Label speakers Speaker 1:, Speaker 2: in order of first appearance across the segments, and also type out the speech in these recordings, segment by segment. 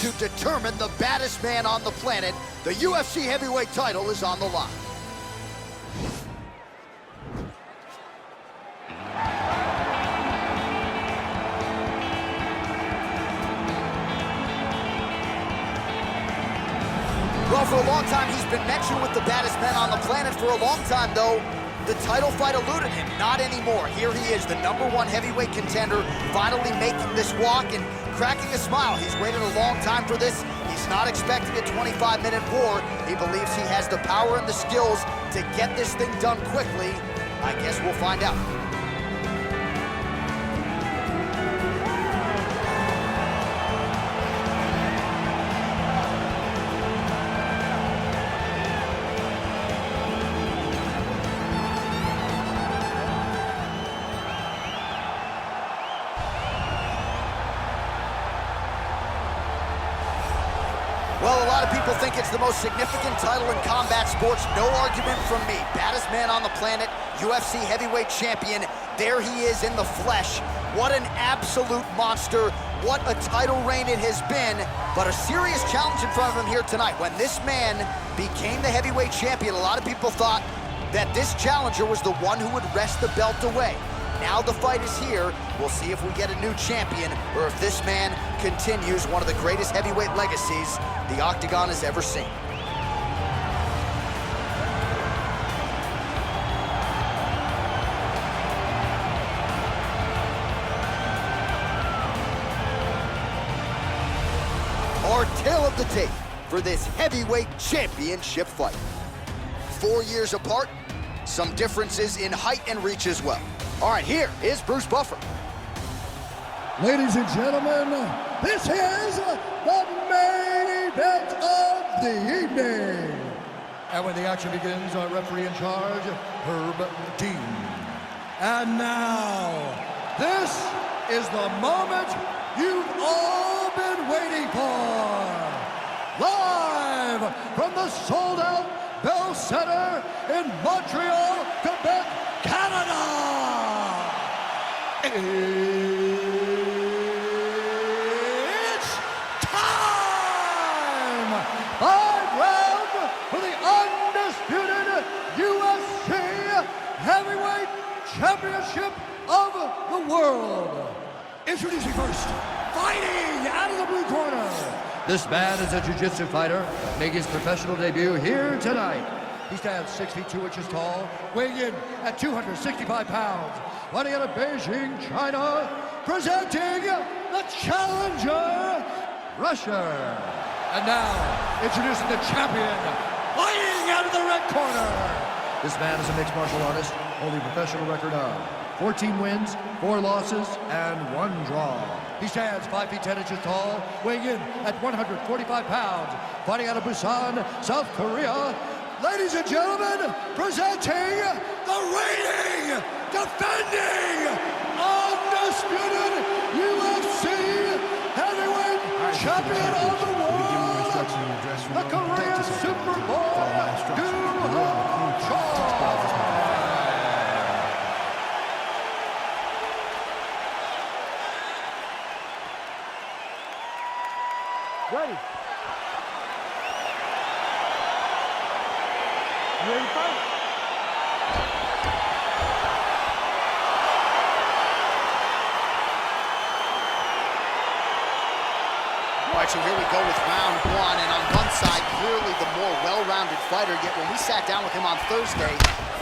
Speaker 1: to determine the baddest man on the planet. The UFC heavyweight title is on the line. Well, for a long time, he's been mentioned with the baddest men on the planet. For a long time, though, the title fight eluded him. Not anymore. Here he is, the #1 heavyweight contender, finally making this walk and cracking a smile. He's waited a long time for this. He's not expecting a 25-minute war. He believes he has the power and the skills to get this thing done quickly. I guess we'll find out. Well, a lot of people think it's the most significant title in combat sports. No argument from me. Baddest man on the planet, UFC heavyweight champion. There he is in the flesh. What an absolute monster. What a title reign it has been. But a serious challenge in front of him here tonight. When this man became the heavyweight champion, a lot of people thought that this challenger was the one who would wrest the belt away. Now the fight is here. We'll see if we get a new champion or if this man continues one of the greatest heavyweight legacies the Octagon has ever seen. Our tale of the tape for this heavyweight championship fight. 4 years apart, some differences in height and reach as well. All right, here is Bruce Buffer.
Speaker 2: Ladies and gentlemen, this is the main event of the evening. And when the action begins, our referee in charge, Herb Dean. And now, this is the moment you've all been waiting for. Live from the sold-out Bell Center in Montreal, Quebec, Canada. It's time! 5 rounds for the undisputed UFC Heavyweight Championship of the world. Introducing first, fighting out of the blue corner. This man is a jiu-jitsu fighter, making his professional debut here tonight. He stands 6 feet 2 inches tall, weighing in at 265 pounds. Fighting out of Beijing, China, presenting the challenger, Russia. And now, introducing the champion, fighting out of the red corner. This man is a mixed martial artist, holding a professional record of 14 wins, 4 losses, and 1 draw. He stands 5 feet 10 inches tall, weighing in at 145 pounds. Fighting out of Busan, South Korea. Ladies and gentlemen, presenting the reigning, defending, undisputed UFC heavyweight champion of the world, the Korean Superboy, Choi.
Speaker 3: Ready. You ready to fight?
Speaker 1: All right, so here we go with round 1, and on one side, clearly the more well-rounded fighter, yet when we sat down with him on Thursday,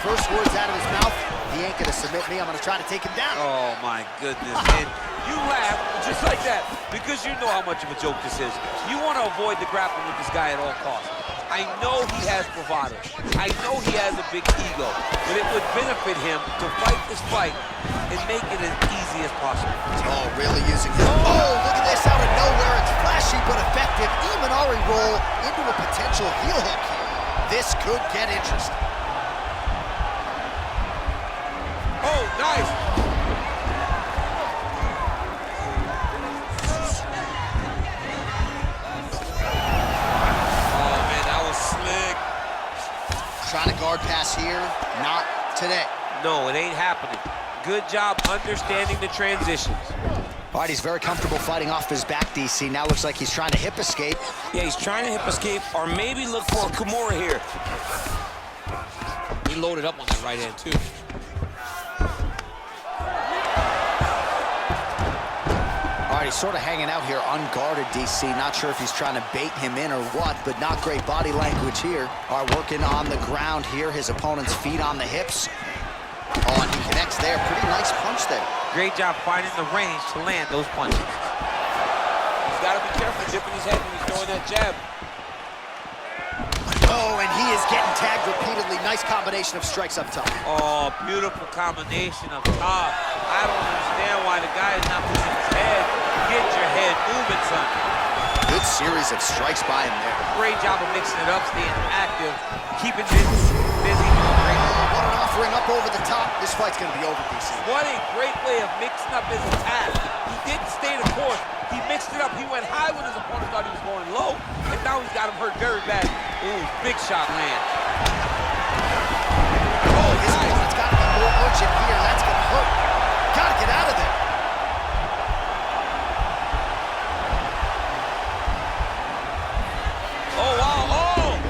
Speaker 1: first words out of his mouth, he ain't gonna submit me, I'm gonna try to take him down.
Speaker 4: Oh my goodness, and you laugh just like that because you know how much of a joke this is. You want to avoid the grappling with this guy at all costs. I know he has bravado. I know he has a big ego, but it would benefit him to fight this fight and make it as easy as possible.
Speaker 1: Oh, really using him. Oh, look at this out of nowhere. It's flashy but effective. Imanari roll into a potential heel hook here. This could get interesting.
Speaker 4: Oh, nice.
Speaker 1: Trying to guard pass here, not today.
Speaker 4: No, it ain't happening. Good job understanding the transitions.
Speaker 1: All right, he's very comfortable fighting off his back, DC. Now looks like he's trying to hip escape.
Speaker 5: Yeah, he's trying to hip escape or maybe look for a Kimura here. He loaded up on that right hand, too.
Speaker 1: All right, he's sort of hanging out here unguarded, DC. Not sure if he's trying to bait him in or what, but not great body language here. All right, working on the ground here. His opponent's feet on the hips. Oh, and he connects there. Pretty nice punch there.
Speaker 4: Great job finding the range to land those punches.
Speaker 5: He's got to be careful dipping his head when he's throwing that jab.
Speaker 1: Oh, and he is getting tagged repeatedly. Nice combination of strikes up top.
Speaker 4: Oh, beautiful combination up top. I don't understand why the guy is not pushing his head. Get your head moving, son.
Speaker 1: Good series of strikes by him there.
Speaker 4: Great job of mixing it up, staying active, keeping busy, doing great.
Speaker 1: What an offering up over the top. This fight's going to be over, DC.
Speaker 4: What a great way of mixing up his attack. He didn't stay the course. He mixed it up. He went high when his opponent thought he was going low, and now he's got him hurt very bad. Ooh, big shot land.
Speaker 1: Oh, his opponent's got to be more urgent here. That's going to hurt. Got to get out of there.
Speaker 4: Oh, wow, oh!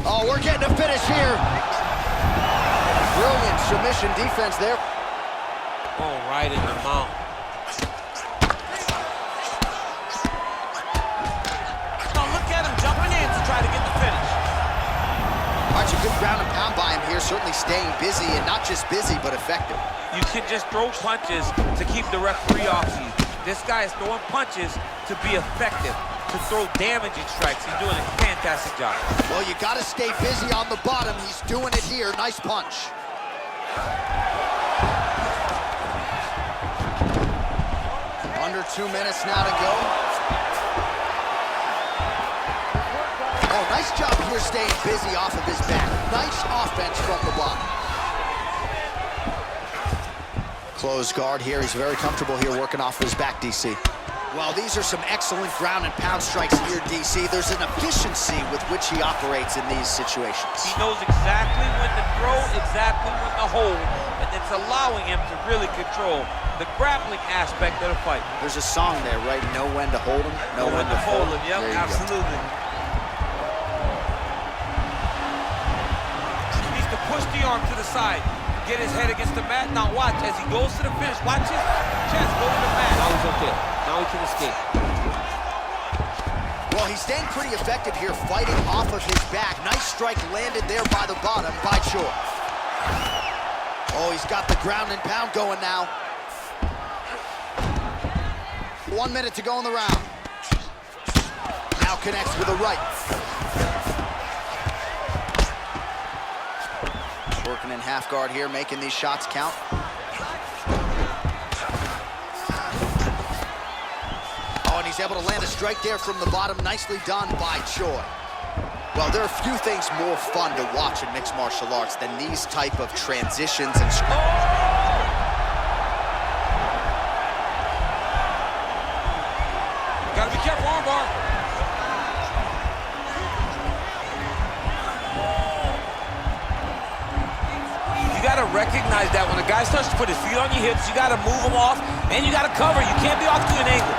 Speaker 1: Oh, we're getting a finish here. Brilliant submission defense there.
Speaker 5: Oh, right in the mouth. Oh, look at him jumping in to try to get the finish.
Speaker 1: All right, a good ground and pound by him here, certainly staying busy, and not just busy, but effective.
Speaker 4: You can just throw punches to keep the referee off you. This guy is throwing punches to be effective, to throw damaging strikes. He's doing a fantastic job.
Speaker 1: Well, you got to stay busy on the bottom. He's doing it here. Nice punch. Under 2 minutes now to go. Oh, nice job here staying busy off of his back. Nice offense from the bottom. Closed guard here. He's very comfortable here working off his back, DC. Well, these are some excellent ground and pound strikes here, DC. There's an efficiency with which he operates in these situations.
Speaker 4: He knows exactly when to throw, exactly when to hold, and it's allowing him to really control the grappling aspect of the fight.
Speaker 1: There's a song there, right? Know when to hold him, know when to fold him.
Speaker 4: Yep, absolutely. He needs to push the arm to the side, get his head against the mat. Now watch, as he goes to the finish, watch his chest go to the mat.
Speaker 5: Now he's okay. Now he can escape.
Speaker 1: Well, he's staying pretty effective here, fighting off of his back. Nice strike landed there by the bottom by Choi. Oh, he's got the ground and pound going now. 1 minute to go in the round. Now connects with a right. Working in half guard here, making these shots count. Oh, and he's able to land a strike there from the bottom. Nicely done by Choi. Well, there are few things more fun to watch in mixed martial arts than these type of transitions and...
Speaker 5: Gotta be careful, armbar.
Speaker 4: You gotta recognize that when a guy starts to put his feet on your hips, you gotta move him off, and you gotta cover. You can't be off to an angle.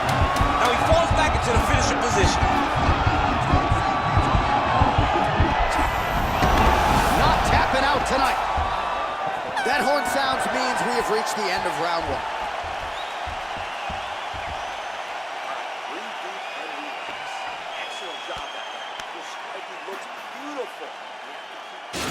Speaker 4: Now he falls back into the finishing position.
Speaker 1: Not tapping out tonight. That horn sounds means we have reached the end of round one.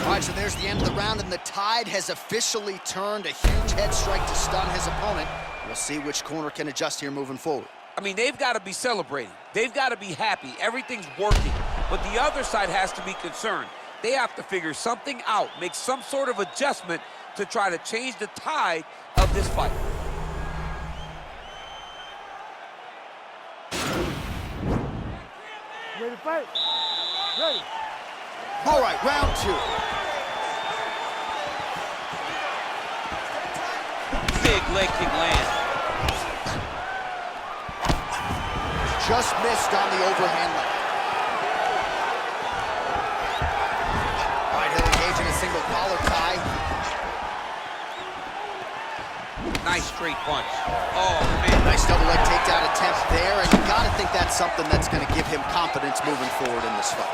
Speaker 1: All right, so there's the end of the round, and the tide has officially turned. A huge head strike to stun his opponent. We'll see which corner can adjust here moving forward.
Speaker 4: I mean, they've got to be celebrating. They've got to be happy. Everything's working. But the other side has to be concerned. They have to figure something out, make some sort of adjustment to try to change the tide of this fight.
Speaker 3: Ready to fight? Ready.
Speaker 1: All right, round two.
Speaker 4: Big leg kick land.
Speaker 1: Just missed on the overhand leg. All right,
Speaker 4: Nice straight punch. Oh, man.
Speaker 1: Nice double leg takedown attempt there, and you gotta think that's something that's gonna give him confidence moving forward in this fight.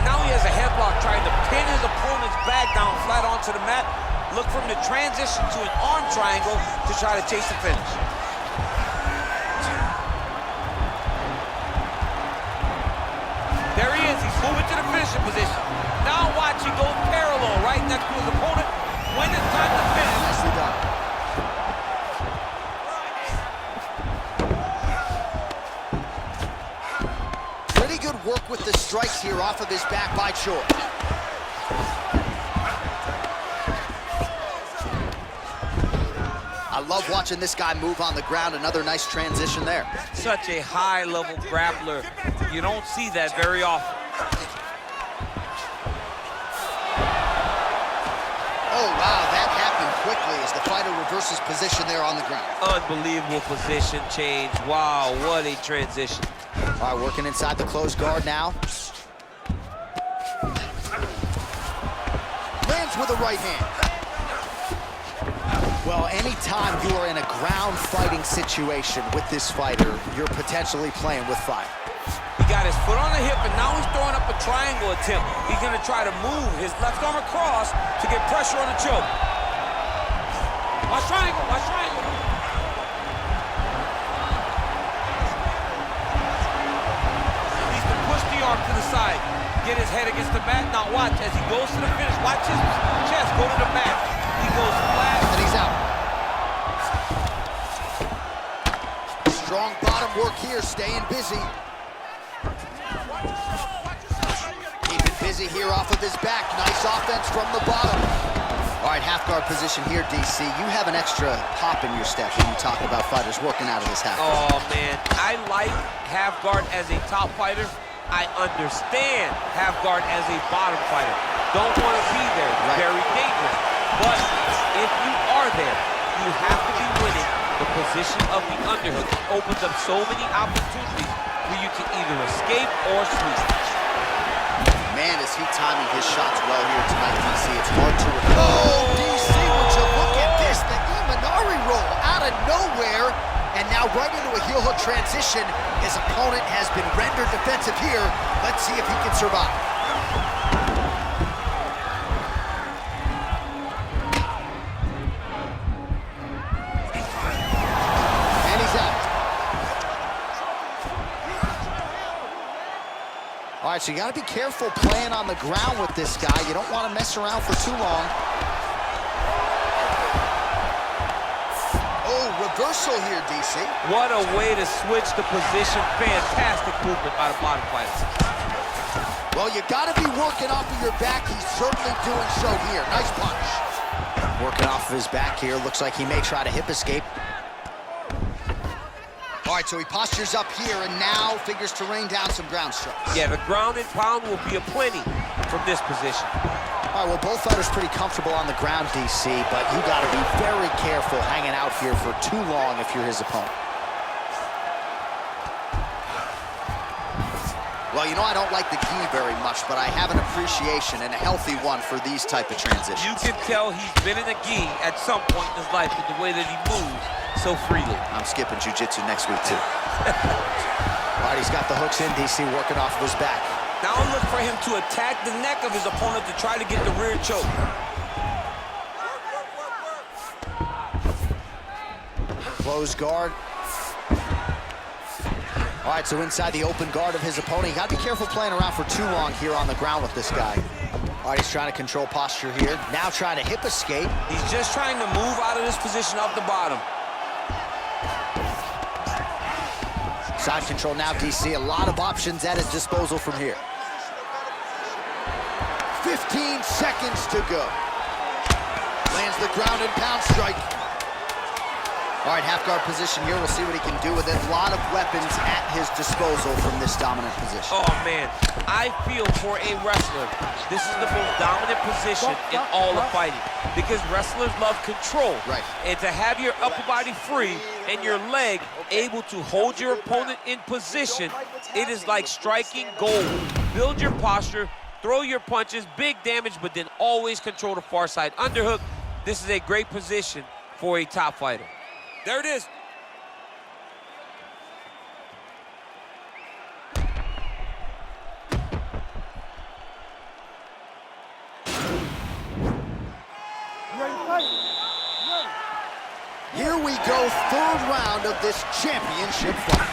Speaker 4: Now he has a headlock trying to pin his opponent's back down flat onto the mat. Look for him to transition to an arm triangle to try to chase the finish. There he is, he's moving to the finishing position. Now watch, he goes parallel right next to his opponent. When it's time to finish.
Speaker 1: Nicely done. Pretty good work with the strikes here off of his back by Choi. I love watching this guy move on the ground. Another nice transition there.
Speaker 4: Such a high-level grappler. You don't see that very often.
Speaker 1: Oh, wow, that happened quickly as the fighter reverses position there on the ground.
Speaker 4: Unbelievable position change. Wow, what a transition.
Speaker 1: All right, working inside the closed guard now. Lands with a right hand. Well, anytime you are in a ground fighting situation with this fighter, you're potentially playing with fire.
Speaker 4: He got his foot on the hip, and now he's throwing up a triangle attempt. He's gonna try to move his left arm across to get pressure on the choke. Watch triangle, watch triangle. Needs to push the arm to the side. Get his head against the mat. Now watch, as he goes to the finish, watch his chest go to the mat. He goes flat.
Speaker 1: And he's out. Strong bottom work here, staying busy. Keeping busy here off of his back. Nice offense from the bottom. All right, half guard position here, DC. You have an extra hop in your step when you talk about fighters working out of this half guard.
Speaker 4: Oh, man. I like half guard as a top fighter. I understand half guard as a bottom fighter. Don't want to be there.
Speaker 1: Right.
Speaker 4: Very dangerous. But if you are there, you have to be winning the position of the underhook. It opens up so many opportunities where you can either escape or sweep.
Speaker 1: Man, is he timing his shots well here tonight, DC. It's hard to recall. Oh, DC, would you look at this? The Imanari roll out of nowhere. And now right into a heel hook transition. His opponent has been rendered defensive here. Let's see if he can survive. And he's out. All right, so you got to be careful playing on the ground with this guy. You don't want to mess around for too long. Oh, reversal here, DC.
Speaker 4: What a way to switch the position. Fantastic movement by the bottom fighter.
Speaker 1: Well, you got to be working off of your back. He's certainly doing so here. Nice punch. Working off of his back here. Looks like he may try to hip escape. All right, so he postures up here and now figures to rain down some ground strikes.
Speaker 4: Yeah, the ground and pound will be aplenty from this position.
Speaker 1: All right, well, both fighters pretty comfortable on the ground, DC, but you got to be very careful hanging out here for too long if you're his opponent. Well, you know I don't like the gi very much, but I have an appreciation and a healthy one for these type of transitions.
Speaker 4: You can tell he's been in a gi at some point in his life with the way that he moves so freely.
Speaker 1: I'm skipping jiu-jitsu next week, too. All right, he's got the hooks in, DC, working off of his back.
Speaker 4: Now look for him to attack the neck of his opponent to try to get the rear choke.
Speaker 1: Close guard. All right, so inside the open guard of his opponent. You got to be careful playing around for too long here on the ground with this guy. All right, he's trying to control posture here. Now trying to hip escape.
Speaker 4: He's just trying to move out of this position off the bottom.
Speaker 1: Side control now, DC. A lot of options at his disposal from here. 15 seconds to go. Lands the ground and pound strike. All right, half guard position here. We'll see what he can do with it. A lot of weapons at his disposal from this dominant position.
Speaker 4: Oh, man. I feel for a wrestler, this is the most dominant position in all of fighting because wrestlers love control.
Speaker 1: Right.
Speaker 4: And to have your upper body free and your leg able to hold your opponent in position, it is like striking gold. Build your posture, throw your punches, big damage, but then always control the far side underhook. This is a great position for a top fighter.
Speaker 5: There it is.
Speaker 3: Ready to fight? Ready.
Speaker 1: Here we go, third round of this championship fight.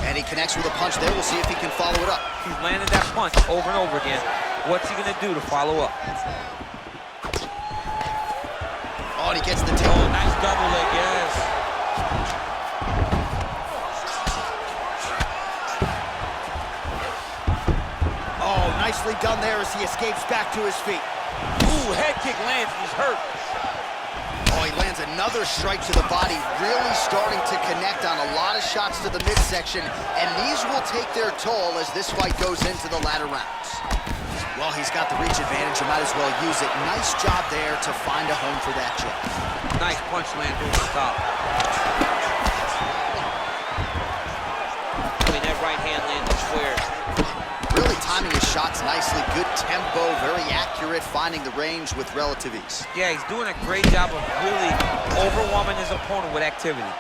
Speaker 1: And he connects with a punch there. We'll see if he can follow it up.
Speaker 4: He's landed that punch over and over again. What's he gonna do to follow up?
Speaker 1: Oh, and he gets the tail.
Speaker 5: Oh, nice double leg, yes.
Speaker 1: Oh, nicely done there as he escapes back to his feet.
Speaker 5: Ooh, head kick lands, he's hurt.
Speaker 1: Oh, he lands another strike to the body, really starting to connect on a lot of shots to the midsection, and these will take their toll as this fight goes into the latter rounds. Well, he's got the reach advantage, you might as well use it. Nice job there to find a home for that jab.
Speaker 4: Nice punch land over the top. I mean, that right hand landed square.
Speaker 1: Really timing his shots nicely, good tempo, very accurate, finding the range with relative ease.
Speaker 4: Yeah, he's doing a great job of really overwhelming his opponent with activity.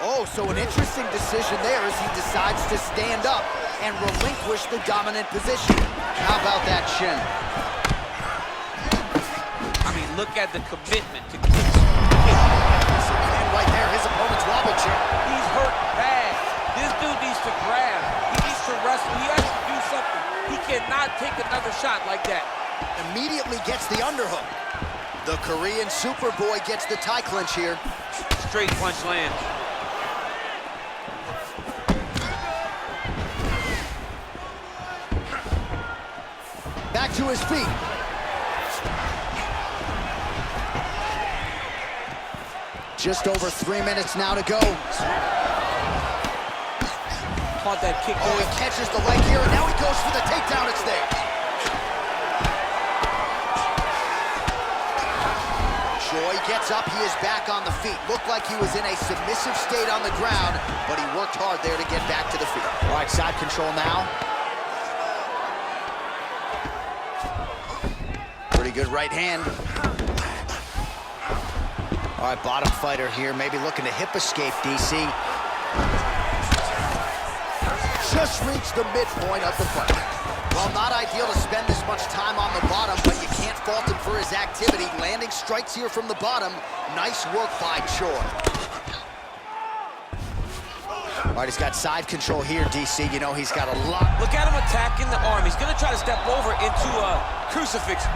Speaker 1: Oh, so an interesting decision there as he decides to stand up and relinquish the dominant position. How about that shin?
Speaker 4: I mean, look at the commitment to kicks.
Speaker 1: And right there, his opponent's wobble chin.
Speaker 4: He's hurt bad. This dude needs to grab. He needs to wrestle. He has to do something. He cannot take another shot like that.
Speaker 1: Immediately gets the underhook. The Korean Superboy gets the tie clinch here.
Speaker 4: Straight punch lands.
Speaker 1: Back to his feet. Just over 3 minutes now to go.
Speaker 5: Caught that kick.
Speaker 1: Oh, he catches the leg here, and now he goes for the takedown. It's there. Choi gets up. He is back on the feet. Looked like he was in a submissive state on the ground, but he worked hard there to get back to the feet. All right, side control now. Pretty good right hand. All right, bottom fighter here, maybe looking to hip escape, DC. Just reached the midpoint of the fight. Well, not ideal to spend this much time on the bottom, but you can't fault him for his activity. Landing strikes here from the bottom. Nice work by Choi. All right, he's got side control here, DC. You know, he's got a lot.
Speaker 5: Look at him attacking the arm. He's gonna try to step over into a crucifix.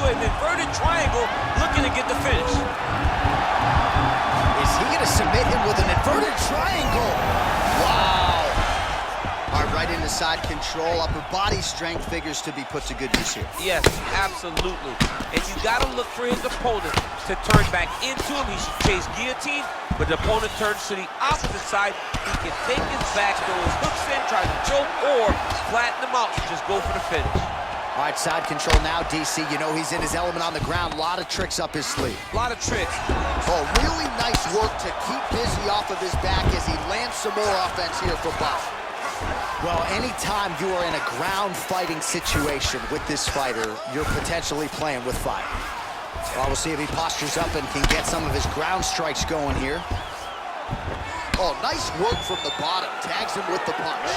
Speaker 5: An inverted triangle looking to get the finish.
Speaker 1: Is he going to submit him with an inverted triangle? Wow. All right, right into side control. Upper body strength figures to be put to good use here.
Speaker 4: Yes, absolutely. And you got to look for his opponent to turn back into him. He should chase guillotine, but the opponent turns to the opposite side. He can take his back, throw his hooks in, try to choke, or flatten him out and just go for the finish.
Speaker 1: All right, side control now, DC. You know he's in his element on the ground. A lot of tricks up his sleeve.
Speaker 5: A lot of tricks.
Speaker 1: Oh, really nice work to keep busy off of his back as he lands some more offense here for Bob. Well, anytime you are in a ground fighting situation with this fighter, you're potentially playing with fire. Well, we'll see if he postures up and can get some of his ground strikes going here. Oh, nice work from the bottom. Tags him with the punch.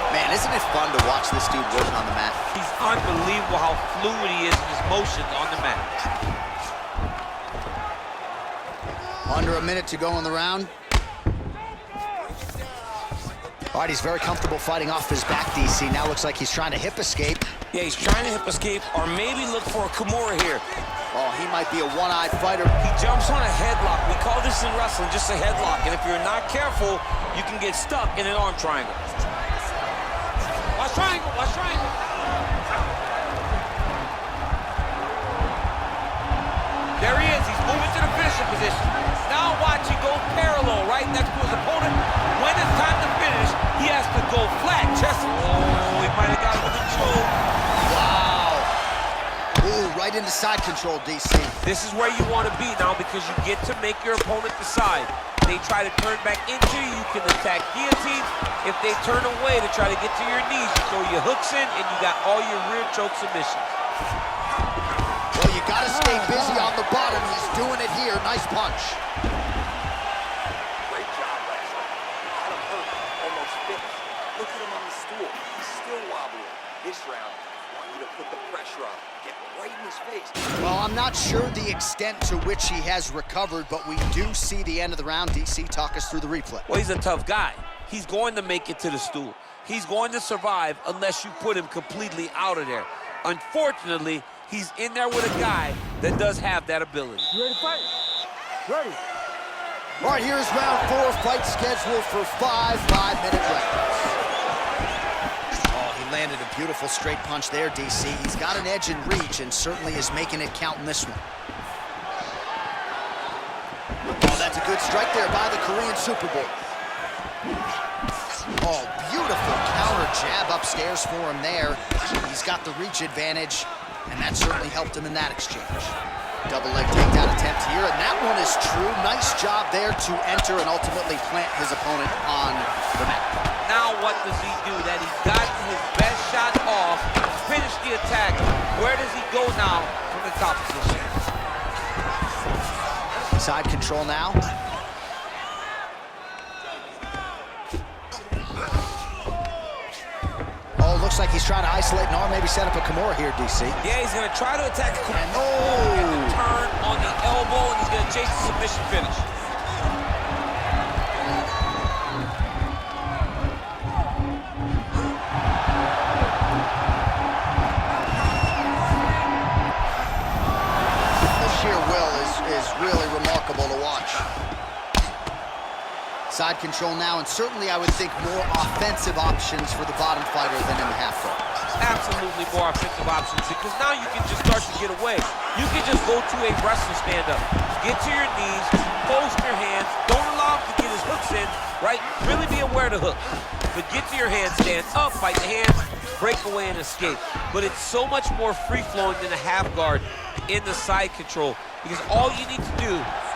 Speaker 1: Man, isn't it fun to watch this dude work on the mat?
Speaker 4: He's unbelievable how fluid he is in his motions on the mat.
Speaker 1: Under a minute to go in the round. All right, he's very comfortable fighting off his back, DC. Now looks like he's trying to hip escape.
Speaker 5: Yeah, he's trying to hip escape or maybe look for a Kimura here.
Speaker 1: Oh, he might be a one-eyed fighter.
Speaker 5: He jumps on a headlock. We call this in wrestling just a headlock. And if you're not careful, you can get stuck in an arm triangle. Watch triangle, watch triangle. There he is, he's moving to the finisher position. Now watch, he go parallel right next to his opponent. When it's time to finish, he has to go flat, chest. Oh, he might have got him with a choke.
Speaker 1: Wow. Ooh, right into side control, DC.
Speaker 4: This is where you want to be now because you get to make your opponent decide. They try to turn back into you, you can attack guillotine. If they turn away to try to get to your knees, you throw your hooks in and you got all your rear choke submissions.
Speaker 1: Well, you gotta stay busy on the bottom. He's doing it here. Nice punch.
Speaker 6: Great job, Lashley. You had him hurt, almost finished. Look at him on the stool. He's still wobbling. This round, I want you to put the pressure on. Get right in his face.
Speaker 1: Well, I'm not sure the extent to which he has recovered, but we do see the end of the round. DC, talk us through the replay.
Speaker 4: Well, he's a tough guy. He's going to make it to the stool. He's going to survive unless you put him completely out of there. Unfortunately, he's in there with a guy that does have that ability.
Speaker 3: You ready to fight? Ready.
Speaker 1: All right, here's round 4, fight scheduled for 5 5-minute rounds. Oh, he landed a beautiful straight punch there, DC. He's got an edge in reach and certainly is making it count in this one. Oh, that's a good strike there by the Korean Super Bowl. Oh, beautiful counter jab upstairs for him there. He's got the reach advantage, and that certainly helped him in that exchange. Double leg takedown attempt here, and that one is true. Nice job there to enter and ultimately plant his opponent on the mat.
Speaker 4: Now what does he do? That he got his best shot off, finished the attack. Where does he go now from the top position?
Speaker 1: Side control now. Oh, looks like he's trying to isolate an arm, maybe set up a Kimura here, DC.
Speaker 5: Yeah, he's going to try to attack a
Speaker 1: And
Speaker 5: turn on the elbow, and he's going to chase the submission finish.
Speaker 1: the sheer will is really remarkable to watch. Side control now, and certainly I would think more offensive options for the bottom fighter than in the half guard.
Speaker 4: Absolutely more offensive options because now you can just start to get away. You can just go to a wrestling stand-up. Get to your knees, post your hands, don't allow him to get his hooks in, right? Really be aware of the hook. But get to your hands, stand up, fight the hands, break away and escape. But it's so much more free-flowing than a half guard in the side control because all you need to do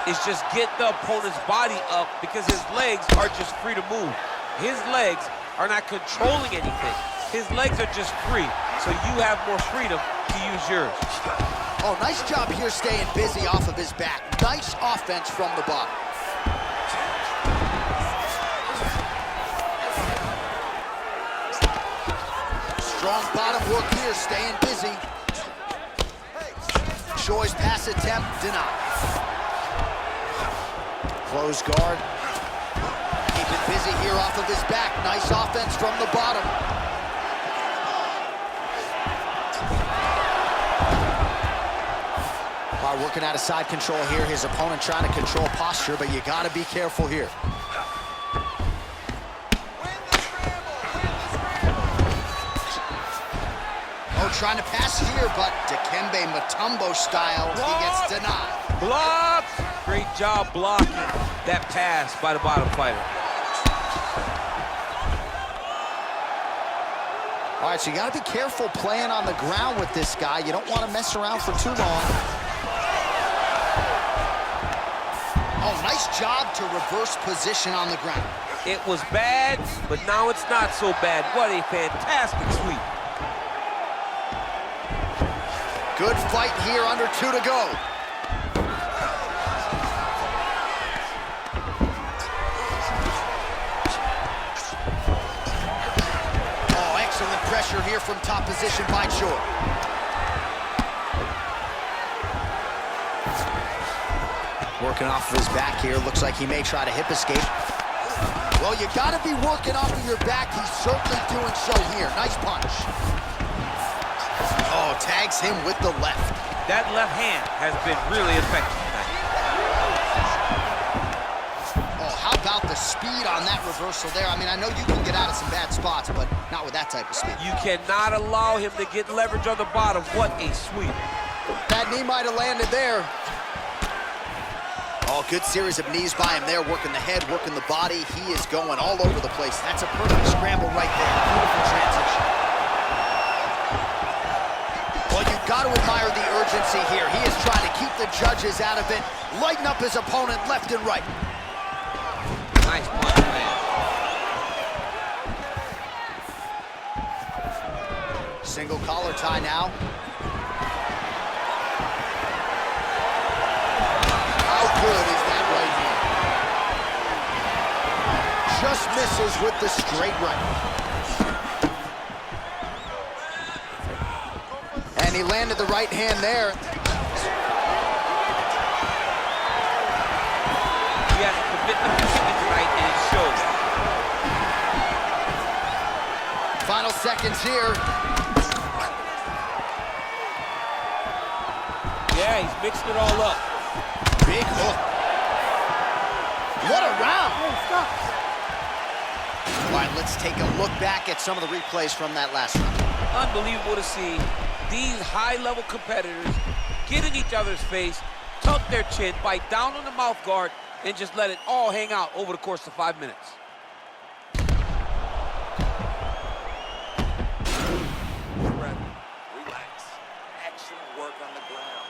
Speaker 4: is just get the opponent's body up because his legs are just free to move. His legs are not controlling anything. His legs are just free, so you have more freedom to use yours.
Speaker 1: Oh, nice job here staying busy off of his back. Nice offense from the bottom. Strong bottom work here, staying busy. Choi's pass attempt denied. Close guard. Keep it busy here off of his back. Nice offense from the bottom. Working out of side control here. His opponent trying to control posture, but you got to be careful here. Oh, trying to pass here, but Dikembe Mutombo style, he gets denied.
Speaker 4: Blocked! Great job blocking that pass by the bottom fighter.
Speaker 1: All right, so you got to be careful playing on the ground with this guy. You don't want to mess around for too long. Oh, nice job to reverse position on the ground.
Speaker 4: It was bad, but now it's not so bad. What a fantastic sweep.
Speaker 1: Good fight here, under 2 to go. Oh, excellent pressure here from top position by Choi. Working off of his back here. Looks like he may try to hip escape. Well, you got to be working off of your back. He's certainly doing so here. Nice punch. Oh, tags him with the left.
Speaker 4: That left hand has been really effective tonight.
Speaker 1: Oh, how about the speed on that reversal there? I mean, I know you can get out of some bad spots, but not with that type of speed.
Speaker 4: You cannot allow him to get leverage on the bottom. What a sweep.
Speaker 1: That knee might have landed there. Oh, good series of knees by him there, working the head, working the body. He is going all over the place. That's a perfect scramble right there. Beautiful transition. Well, you've got to admire the urgency judges out of it. Lighten up his opponent left and right.
Speaker 4: Nice punch, man.
Speaker 1: Single collar tie now. How good is that right hand? Just misses with the straight right. And he landed the right hand there.
Speaker 4: He has a commitment to chicken tonight, and it shows.
Speaker 1: Final seconds here.
Speaker 5: Yeah, he's mixed it all up.
Speaker 1: Big hook. What a round. All right, let's take a look back at some of the replays from that last round.
Speaker 4: Unbelievable to see these high-level competitors get in each other's face, tuck their chin, bite down on the mouth guard, and just let it all hang out over the course of 5 minutes.
Speaker 6: Relax. Excellent work on the ground.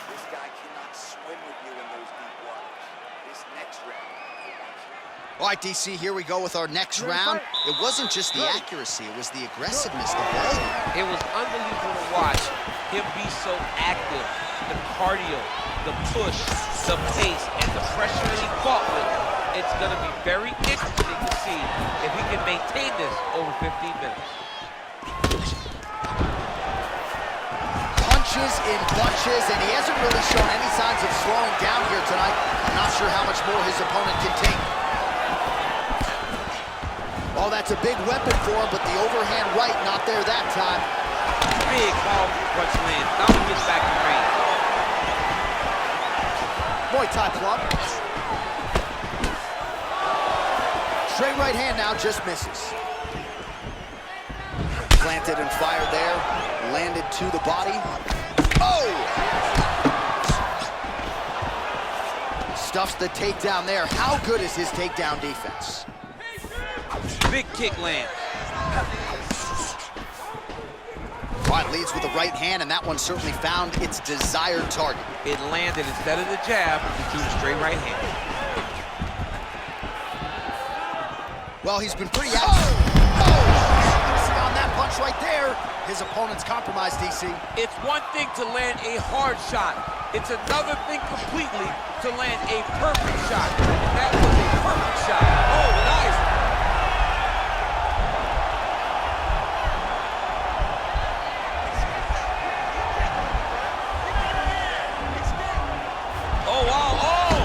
Speaker 6: This guy cannot swim with you in those deep waters. This next round, I want you.
Speaker 1: All right, DC, here we go with our next round. It wasn't just the accuracy, it was the aggressiveness, the volume.
Speaker 4: It was unbelievable to watch him be so active. The cardio, the push, the pace, and the pressure that he fought with. It's going to be very interesting to see if he can maintain this over 15 minutes.
Speaker 1: Punches in bunches, and he hasn't really shown any signs of slowing down here tonight. I'm not sure how much more his opponent can take. Oh, that's a big weapon for him, but the overhand right not there that time.
Speaker 4: Big, powerful punch lands. Now he gets back in range.
Speaker 1: Muay Thai plum. Straight right hand now, just misses. Planted and fired there. Landed to the body. Oh! Stuffs the takedown there. How good is his takedown defense?
Speaker 4: Big kick lands.
Speaker 1: Watt leads with the right hand, and that one certainly found its desired target.
Speaker 4: It landed instead of the jab into the straight right hand.
Speaker 1: Well, he's been pretty out. See on that punch right there, his opponent's compromised, DC.
Speaker 4: It's one thing to land a hard shot. It's another thing completely to land a perfect shot. And that was a perfect shot. Oh, nice. Oh, wow. Oh!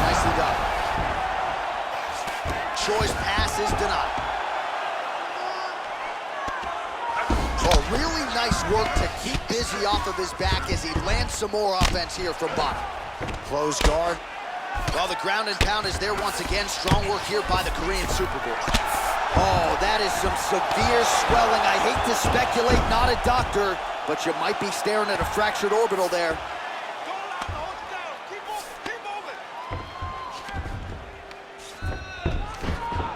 Speaker 1: Nicely done. Choice pass is denied. Oh, really nice work to keep busy off of his back as he lands some more offense here from bottom. Close guard. Well, the ground and pound is there once again. Strong work here by the Korean Superboy. Oh, that is some severe swelling. I hate to speculate, not a doctor, but you might be staring at a fractured orbital there.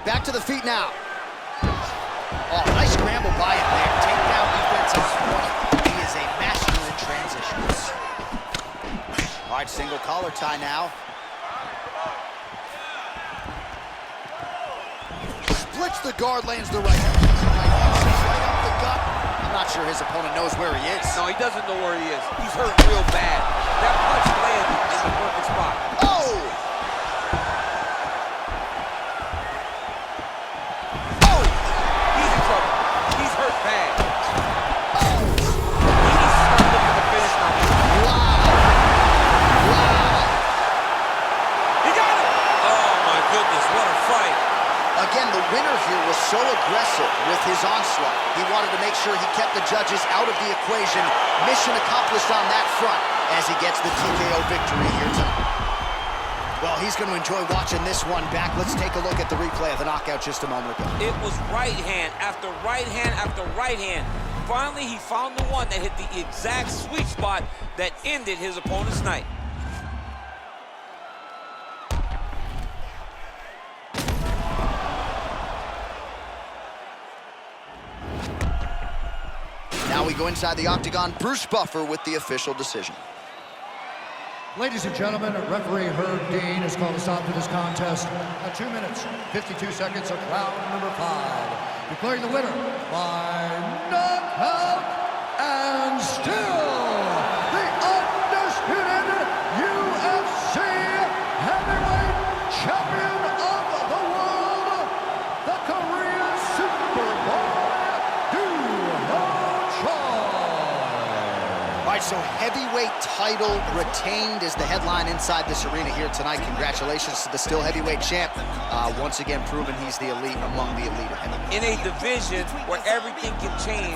Speaker 1: Back to the feet now. Oh, nice scramble by him there. Takedown defense is one. He is a master in transitions. All right, single collar tie now. Splits the guard, lands the right. Right off the gut. I'm not sure his opponent knows where he is.
Speaker 4: No, he doesn't know where he is. He's hurt real bad. That punch landed in the perfect spot.
Speaker 1: Oh!
Speaker 4: Oh! He's in trouble. He's hurt bad.
Speaker 1: Oh!
Speaker 4: He needs to start looking to finish now.
Speaker 1: Wow! Wow!
Speaker 4: He got it!
Speaker 5: Oh, my goodness, what a fight.
Speaker 1: Again, the winner here was so aggressive with his onslaught. He wanted to make sure he kept the judges out of the equation. Mission accomplished on that front as he gets the TKO victory here tonight. Well, he's going to enjoy watching this one back. Let's take a look at the replay of the knockout just a moment ago.
Speaker 5: It was right hand after right hand after right hand. Finally, he found the one that hit the exact sweet spot that ended his opponent's night.
Speaker 1: Now Now we go inside the octagon. Bruce Buffer with the official decision.
Speaker 2: Ladies and gentlemen, referee Herb Dean has called a stop to this contest at 2 minutes, 52 seconds of round number 5. Declaring the winner by knockout and still the undisputed UFC heavyweight champion of the world, the Korean Superboy,
Speaker 1: All right, so heavyweight title retained is the headline inside this arena here tonight. Congratulations to the still heavyweight champ. Once again, proving he's the elite among the elite.
Speaker 5: In a division where everything can change.